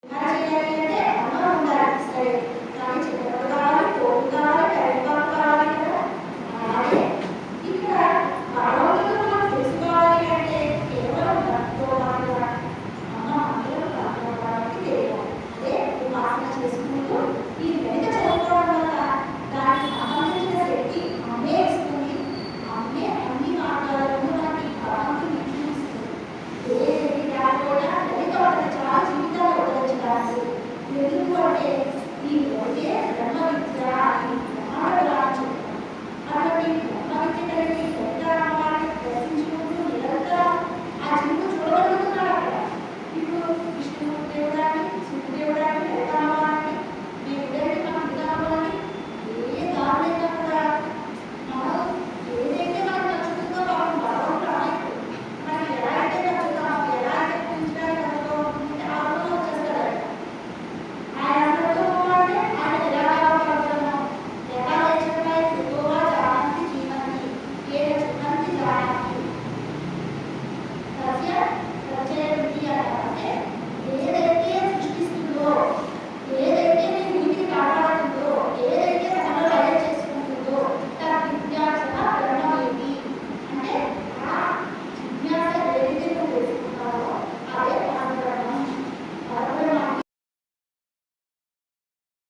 ఎలా చేయాలి అంటే అన్నం ఉండాలి, సరే కానీ చింతపండు కావాలి, పోపు కావాలి, కరివేపాకు కావాలి కదా. అలాగే ఇక్కడ